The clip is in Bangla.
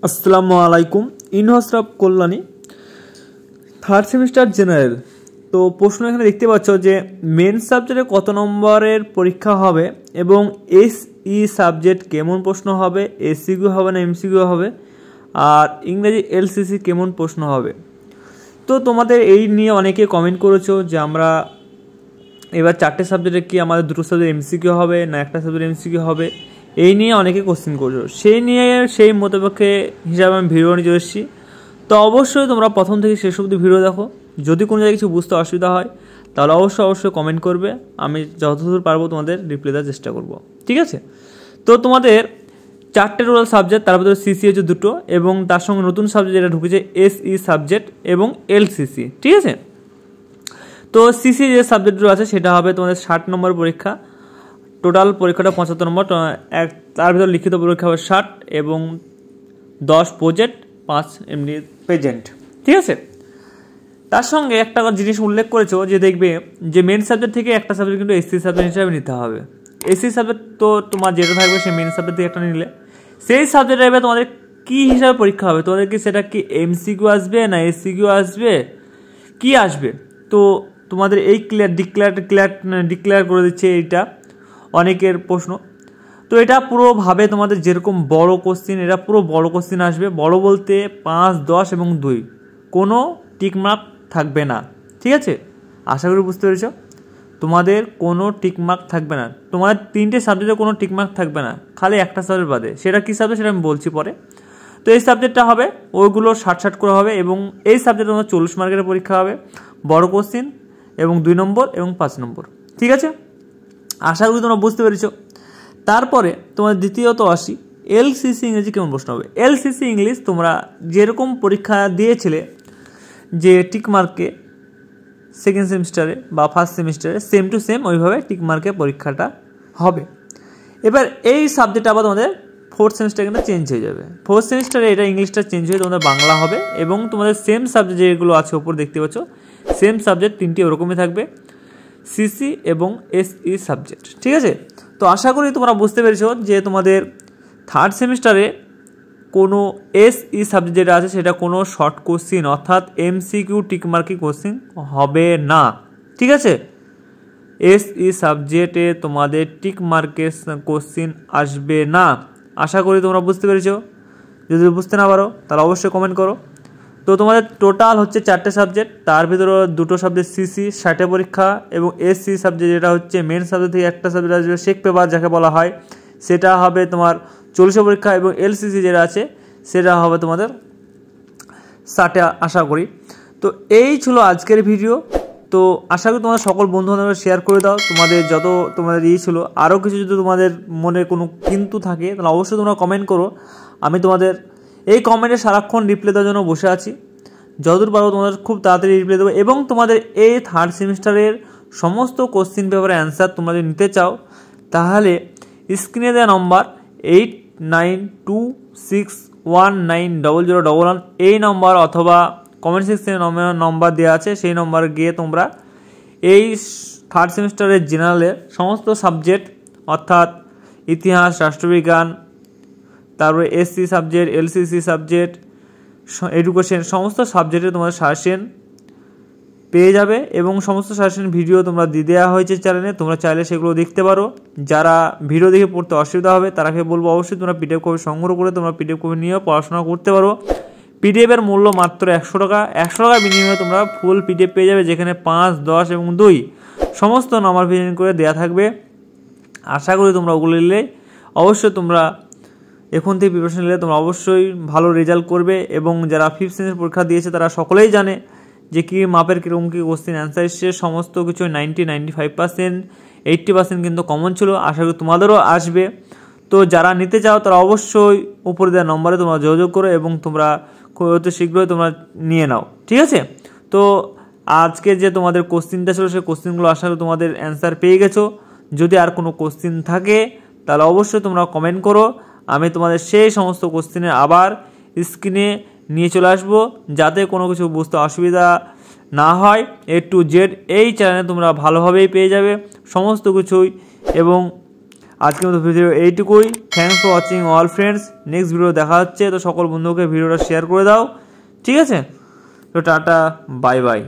আসসালামু আলাইকুম। ইনহসরাফ কল্যাণী থার্ড সেমিস্টার জেনারেল। তো প্রশ্ন এখানে দেখতে পাচ্ছ যে মেন সাবজেক্টে কত নম্বরের পরীক্ষা হবে এবং এসই সাবজেক্ট কেমন প্রশ্ন হবে, এসিকিউ হবে না এমসিকিউ হবে, আর ইংরেজি এলসিসি কেমন প্রশ্ন হবে। তো তোমাদের এই নিয়ে অনেকে কমেন্ট করেছো যে আমরা এবার চারটে সাবজেক্টে কি আমাদের দুটো সাবজেক্ট এমসিকিউ হবে না একটা সাবজেক্ট এমসিকিউ হবে, এই নিয়ে অনেকে কোশ্চেন করছো। সেই মোতাবেকে হিসাবে আমি ভিডিও নিয়ে চলে এসেছি। তো অবশ্যই তোমরা প্রথম থেকে শেষ অবধি ভিডিও দেখো। যদি কোনো জায়গায় কিছু বুঝতে অসুবিধা হয় তাহলে অবশ্যই কমেন্ট করবে, আমি যতদূর পারবো তোমাদের রিপ্লাই দেওয়ার চেষ্টা করব, ঠিক আছে। তো তোমাদের চারটে টোটাল সাবজেক্ট, তার ভিতরে সিসি হচ্ছে দুটো এবং তার সঙ্গে নতুন সাবজেক্ট যেটা ঢুকেছে এসই সাবজেক্ট এবং এলসিসি, ঠিক আছে। তো সিসি যে সাবজেক্টগুলো আছে সেটা হবে তোমাদের 60 নম্বর পরীক্ষা। টোটাল পরীক্ষাটা 75 নম্বর, তার ভিতরে লিখিত পরীক্ষা হবে 60 এবং 10 প্রজেক্ট 5 এমনি প্রেজেন্ট, ঠিক আছে। তার সঙ্গে একটা জিনিস উল্লেখ করেছো যে দেখবে যে মেন সাবজেক্ট থেকে একটা সাবজেক্ট কিন্তু এসসি সাবজেক্ট হিসাবে নিতে হবে। এসসি সাবজেক্ট তো তোমার যেটা থাকবে সেই মেন সাবজেক্ট থেকে একটা নিলে সেই সাবজেক্টে এবার তোমাদের কী হিসাবে পরীক্ষা হবে, তোমাদের কি সেটা কি এমসিকিউ আসবে না এসসিকিউ আসবে, কি আসবে। তো তোমাদের এই ডিক্লেয়ার করে দিচ্ছে এইটা অনেকের প্রশ্ন। তো এটা পুরোভাবে তোমাদের যেরকম বড় কোশ্চিন, এটা পুরো বড় কোশ্চিন আসবে। বড় বলতে 5, 10 এবং 2 কোনো টিকমার্ক থাকবে না, ঠিক আছে। আশা করি বুঝতে পেরেছ। তোমাদের কোনো টিকমার্ক থাকবে না, তোমাদের 3টে সাবজেক্টে কোনো টিকমার্ক থাকবে না, খালি একটা সাবজেক্ট বাদে। সেটা কী সাবজেক্ট সেটা আমি বলছি পরে। তো এই সাবজেক্টটা হবে ওইগুলো 60 করে হবে এবং এই সাবজেক্টে তোমার 40 মার্কের পরীক্ষা হবে, বড় কোশ্চিন এবং 2 নম্বর এবং 5 নম্বর, ঠিক আছে। আশা করি তোমরা বুঝতে পেরেছ। তারপরে তোমার দ্বিতীয়ত আসি এলসিসি ইংরেজি কেমন প্রশ্ন হবে। এলসিসি ইংলিশ তোমরা যেরকম পরীক্ষা দিয়েছিলে যে টিকমার্কে সেকেন্ড সেমিস্টারে বা ফার্স্ট সেমিস্টারে, সেম টু সেম ওইভাবে টিকমার্কে পরীক্ষাটা হবে। এবার এই সাবজেক্ট আবার তোমাদের ফোর্থ সেমিস্টারে কিন্তু চেঞ্জ হয়ে যাবে। ফোর্থ সেমিস্টারে এটা ইংলিশটা চেঞ্জ হয়ে তোমাদের বাংলা হবে এবং তোমাদের সেম সাবজেক্ট যেগুলো আছে ওপর দেখতে পাচ্ছ সেম সাবজেক্ট 3টি ওরকমই থাকবে, সিসি এবং এসই সাবজেক্ট, ঠিক আছে। তো আশা করি তোমরা বুঝতে পেরেছো যে তোমাদের থার্ড সেমিস্টারে কোনো এসই সাবজেক্ট যেটা আছে সেটা কোনো শর্ট কোশ্চিন অর্থাৎ এমসিকিউ টিকমার্কি কোশ্চিন হবে না, ঠিক আছে। এসই সাবজেক্টে তোমাদের টিকমার্কের কোশ্চিন আসবে না। আশা করি তোমরা বুঝতে পেরেছো। যদি বুঝতে না পারো তাহলে অবশ্যই কমেন্ট করো। তো তোমাদের টোটাল হচ্ছে 4টে সাবজেক্ট, তার ভিতরে 2টো সাবজেক্ট সিসি 60 পরীক্ষা এবং এসসি সাবজেক্ট যেটা হচ্ছে মেন সাবজেক্ট থেকে একটা সাবজেক্ট আসবে শেখ পেপার যাকে বলা হয়, সেটা হবে তোমার 40 পরীক্ষা এবং এলসিসি যেটা আছে সেটা হবে তোমাদের 60 আশা করি। তো এই ছিল আজকের ভিডিও। তো আশা করি তোমাদের সকল বন্ধু-বান্ধবরা শেয়ার করে দাও। তোমাদের যত তোমাদের ছিল আরও কিছু যদি তোমাদের মনে কোনো কিন্তু থাকে তাহলে অবশ্যই তোমরা কমেন্ট করো। আমি তোমাদের এই কমেন্টে সারাক্ষণ রিপ্লাই দেওয়ার জন্য বসে আছি। যতদূর পারবো তোমাদের খুব তাড়াতাড়ি রিপ্লাই দেবো এবং তোমাদের এই থার্ড সেমিস্টারের সমস্ত কোশ্চিন পেপারের অ্যান্সার তোমরা যদি নিতে চাও তাহলে স্ক্রিনে দেওয়া নম্বর 8926190011 এই নম্বর অথবা কমেন্ট সেকশনে নম্বর দেওয়া আছে, সেই নম্বরে গিয়ে তোমরা এই থার্ড সেমিস্টারের জেনারেলের সমস্ত সাবজেক্ট অর্থাৎ ইতিহাস, রাষ্ট্রবিজ্ঞান, তারপরে SC subject, LCC subject, education সমস্ত সাবজেক্টে তোমাদের সাজেশন পেয়ে যাবে এবং সমস্ত সাজেশন ভিডিও তোমরা দিয়ে দেওয়া হয়েছে চ্যানেলে, তোমরা চাইলে সেগুলো দেখতে পারো। যারা ভিডিও দেখে পড়তে অসুবিধা হবে তারাকে বলবো অবশ্যই তোমরা পিডিএফ কপি সংগ্রহ করে তোমরা পিডিএফ কপি নিয়েও পড়াশোনা করতে পারো। পিডিএফের মূল্য মাত্র 100 টাকা। 100 টাকার বিনিময়ে তোমরা ফুল পিডিএফ পেয়ে যাবে যেখানে 5, 10 এবং 2 সমস্ত নাম্বার ভিজন করে দেওয়া থাকবে। আশা করি তোমরা ওগুলো নিলে অবশ্যই তোমরা এখন থেকে প্রিপারেশন নিলে তোমরা অবশ্যই ভালো রেজাল্ট করবে এবং যারা 5th সেমিস্টার পরীক্ষা দিয়েছে তারা সকলেই জানে যে কী মাপের কীরকম কী কোশ্চেন অ্যান্সার এসছে। সমস্ত কিছু 95%, 80% কিন্তু কমন ছিল। আশা করি তোমাদেরও আসবে। তো যারা নিতে চাও তারা অবশ্যই উপরে দেওয়া নম্বরে তোমরা যোগাযোগ করো এবং তোমরা খুব শীঘ্রই তোমরা নিয়ে নাও, ঠিক আছে। তো আজকে যে তোমাদের কোশ্চিনটা ছিল সেই কোশ্চিনগুলো আশা করি তোমাদের অ্যান্সার পেয়ে গেছো। যদি আর কোনো কোশ্চিন থাকে তাহলে অবশ্যই তোমরা কমেন্ট করো, আমি তোমাদের সেই সমস্ত কোশ্চিনের আবার স্ক্রিনে নিয়ে চলে আসবো যাতে কোনো কিছু বুঝতে অসুবিধা না হয়। A to Z এই চ্যানেলে তোমরা ভালোভাবেই পেয়ে যাবে সমস্ত কিছুই এবং আজকের মতো ভিডিও এইটুকুই। Thanks for watching all friends. Next video দেখা হচ্ছে, তো সকল বন্ধুকে ভিডিওটা শেয়ার করে দাও, ঠিক আছে? তো টাটা, বাই বাই।